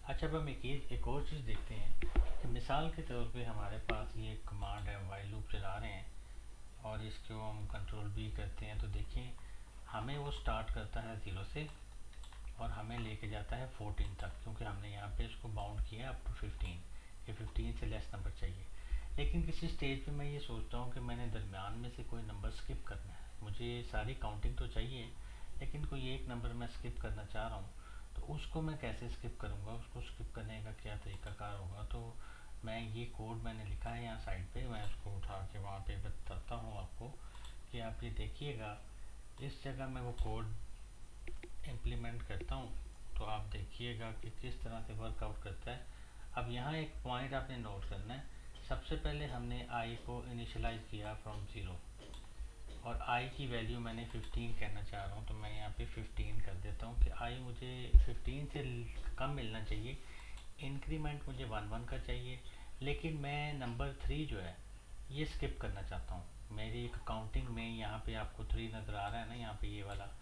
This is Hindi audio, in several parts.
अच्छा, अब हम एक और चीज़ देखते हैं कि मिसाल के तौर पे हमारे पास ये कमांड है, वाइल लूप चला रहे हैं और इसको हम कंट्रोल भी करते हैं। तो देखिए, हमें वो स्टार्ट करता है 0 से और हमें लेके जाता है 14 तक, क्योंकि हमने यहाँ पे इसको बाउंड किया है अप टू 15। ये 15 से लेस नंबर चाहिए। लेकिन किसी स्टेज पे मैं ये सोचता हूँ कि मैंने दरमियान में से कोई नंबर स्किप करना है। मुझे सारी काउंटिंग तो चाहिए, लेकिन कोई एक नंबर मैं स्किप करना चाह रहा हूँ। तो उसको मैं कैसे स्किप करूँगा, उसको स्किप करने का क्या तरीकाकार होगा। तो मैं ये कोड मैंने लिखा है यहाँ साइड पे, मैं उसको उठा के वहाँ पे बताता हूँ आपको कि आप ये देखिएगा। इस जगह मैं वो कोड इम्प्लीमेंट करता हूँ तो आप देखिएगा कि किस तरह से वर्कआउट करता है। अब यहाँ एक पॉइंट आपने नोट करना है। सबसे पहले हमने आई को इनिशियलाइज किया फ्रॉम 0 और आई की वैल्यू मैंने 15 कहना चाह रहा हूँ, तो मैं यहाँ पे 15 कर देता हूँ कि आई मुझे 15 से कम मिलना चाहिए। इंक्रीमेंट मुझे 1 1 का चाहिए, लेकिन मैं नंबर 3 जो है ये स्किप करना चाहता हूँ। मेरी एक काउंटिंग में यहाँ पे आपको 3 नज़र आ रहा है ना, यहाँ पे ये वाला।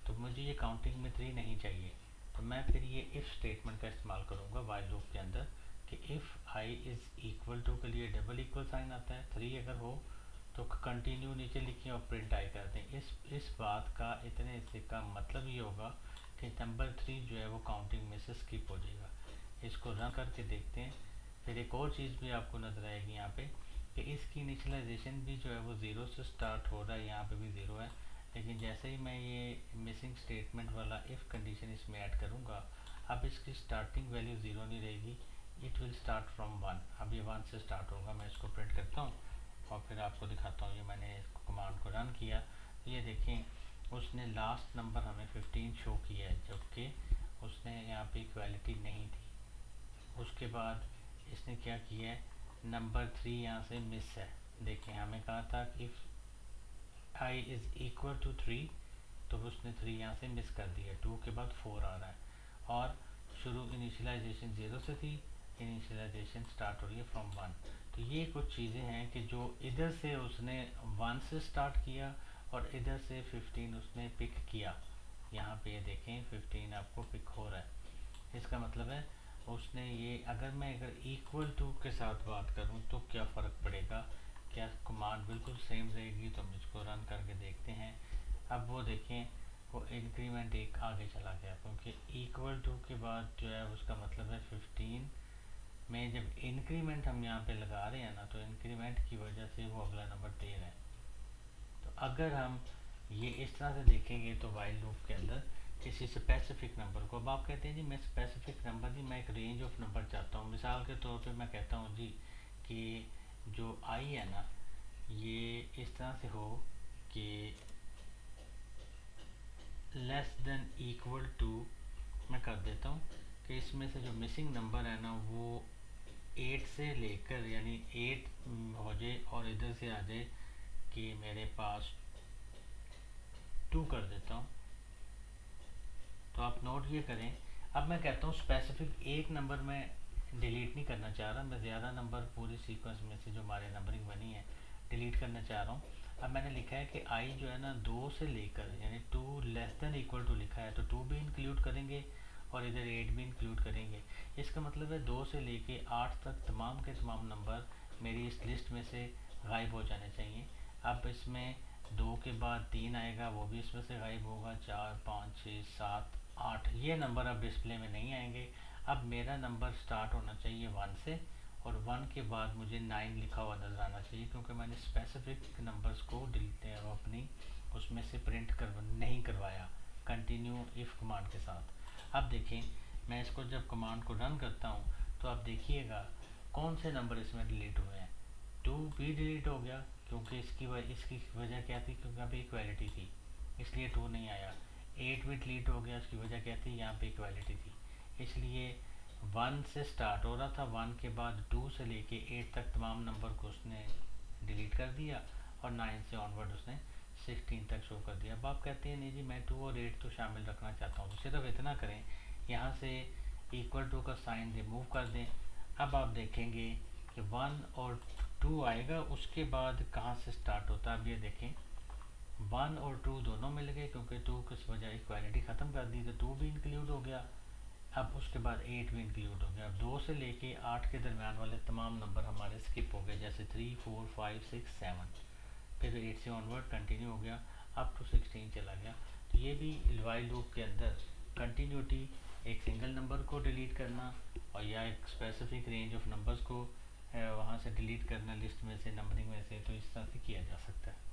तो मुझे ये काउंटिंग में 3 नहीं चाहिए। तो मैं फिर ये इफ़ स्टेटमेंट का इस्तेमाल करूँगा वाइल लूप के अंदर कि if I is equal to के लिए डबल इक्वल साइन आता है, 3 अगर हो तो कंटिन्यू नीचे लिखिए और प्रिंट आई करते हैं। इस बात का इतने हिस्से का मतलब ये होगा कि नंबर 3 जो है वो काउंटिंग में से स्किप हो जाएगा। इसको रन करके देखते हैं। फिर एक और चीज़ भी आपको नज़र आएगी यहाँ पे कि इसकी इनिशियलाइजेशन भी जो है वो 0 से स्टार्ट हो रहा है, यहाँ पे भी 0 है। लेकिन जैसे ही मैं ये मिसिंग स्टेटमेंट वाला इफ़ कंडीशन इसमें ऐड करूँगा, अब इसकी स्टार्टिंग वैल्यू 0 नहीं रहेगी, इट विल स्टार्ट फ्रॉम 1। अब ये 1 से स्टार्ट होगा। मैं इसको प्रिंट करता हूँ और फिर आपको दिखाता हूँ। ये मैंने कमांड को रन किया तो ये देखें, उसने लास्ट नंबर हमें 15 शो किया है, जबकि उसने यहाँ पे इक्वालिटी नहीं थी। उसके बाद इसने क्या किया है, नंबर 3 यहाँ से मिस है। देखें, हमें कहा था कि आई इज़ इक्वल टू 3, तो उसने 3 यहाँ से मिस कर दिया। 2 के बाद 4 आ रहा है और शुरू इनिशियलाइजेशन 0 से थी, इनिशियलाइजेशन स्टार्ट हो रही है फ्रॉम 1। तो ये कुछ चीज़ें हैं कि जो इधर से उसने 1 से स्टार्ट किया और इधर से 15 उसने पिक किया। यहाँ पे ये देखें 15 आपको पिक हो रहा है। इसका मतलब है उसने ये, अगर इक्वल टू के साथ बात करूँ तो क्या फ़र्क पड़ेगा, क्या कमांड बिल्कुल सेम रहेगी। तो हम इसको रन करके देखते हैं। अब वो देखें, वो इंक्रीमेंट एक आगे चला गया, क्योंकि इक्वल टू के बाद जो है उसका मतलब है 15 में जब इंक्रीमेंट हम यहाँ पे लगा रहे हैं ना, तो इंक्रीमेंट की वजह से वो अगला नंबर दे रहा है। तो अगर हम ये इस तरह से देखेंगे तो वाइल लूप के अंदर किसी स्पेसिफिक नंबर को, अब आप कहते हैं जी मैं स्पेसिफिक नंबर नहीं, मैं एक रेंज ऑफ नंबर चाहता हूँ। मिसाल के तौर पे मैं कहता हूँ जी कि जो आई है ना, ये इस तरह से हो कि लेस देन इक्वल टू, मैं कर देता हूँ कि इसमें से जो मिसिंग नंबर है ना वो 8 से लेकर, यानी 8 हो जाए और इधर से आ जाए कि मेरे पास 2 कर देता हूँ। तो आप नोट ये करें। अब मैं कहता हूँ स्पेसिफिक एक नंबर में डिलीट नहीं करना चाह रहा, मैं ज़्यादा नंबर पूरी सीक्वेंस में से जो हमारे नंबरिंग बनी है डिलीट करना चाह रहा हूँ। अब मैंने लिखा है कि आई जो है ना 2 से लेकर, यानी 2 लेस देन इक्वल टू लिखा है, तो 2 भी इंक्लूड करेंगे और इधर 8 भी इंक्लूड करेंगे। इसका मतलब है 2 से लेके 8 तक तमाम के तमाम नंबर मेरी इस लिस्ट में से गायब हो जाने चाहिए। अब इसमें 2 के बाद 3 आएगा, वो भी इसमें से गायब होगा। 4 5 6 7 8 ये नंबर अब डिस्प्ले में नहीं आएंगे। अब मेरा नंबर स्टार्ट होना चाहिए 1 से और 1 के बाद मुझे 9 लिखा हुआ नज़र आना चाहिए, क्योंकि मैंने स्पेसिफिक नंबर्स को अपनी उसमें से प्रिंट कर नहीं करवाया कंटिन्यू इफ़ कमांड के साथ। अब देखें, मैं इसको जब कमांड को रन करता हूँ तो आप देखिएगा कौन से नंबर इसमें डिलीट हुए हैं। 2 भी डिलीट हो गया, क्योंकि इसकी वजह क्या थी, क्योंकि यहाँ पे इक्वालिटी थी, इसलिए 2 नहीं आया। 8 भी डिलीट हो गया, उसकी वजह क्या थी, यहाँ पे इक्वालिटी थी, इसलिए 1 से स्टार्ट हो रहा था। 1 के बाद 2 से लेके 8 तक तमाम नंबर को उसने डिलीट कर दिया और 9 से ऑनवर्ड उसने 16 तक शो कर दिया। अब आप कहते हैं नहीं जी मैं 2 और 8 तो शामिल रखना चाहता हूँ, तो सिर्फ इतना करें, यहाँ से इक्वल टू का साइन रिमूव कर दें। अब आप देखेंगे कि 1 और 2 आएगा, उसके बाद कहाँ से स्टार्ट होता है। अब ये देखें 1 और 2 दोनों मिल गए, क्योंकि 2 किस वजह इक्वालिटी ख़त्म कर दी, तो 2 भी इंक्लूड हो गया। अब उसके बाद 8 भी इंक्लूड हो गया। अब 2 से लेके 8 के दरमियान वाले तमाम नंबर हमारे स्किप हो गए, जैसे 3 4 5 6 7। फिर 8 से ऑनवर्ड कंटिन्यू हो गया अप टू 16 चला गया। तो ये भी वाइल लूप के अंदर कंटिन्यूटी, एक सिंगल नंबर को डिलीट करना और या एक स्पेसिफिक रेंज ऑफ नंबर्स को वहाँ से डिलीट करना लिस्ट में से, नंबरिंग में से, तो इस तरह से किया जा सकता है।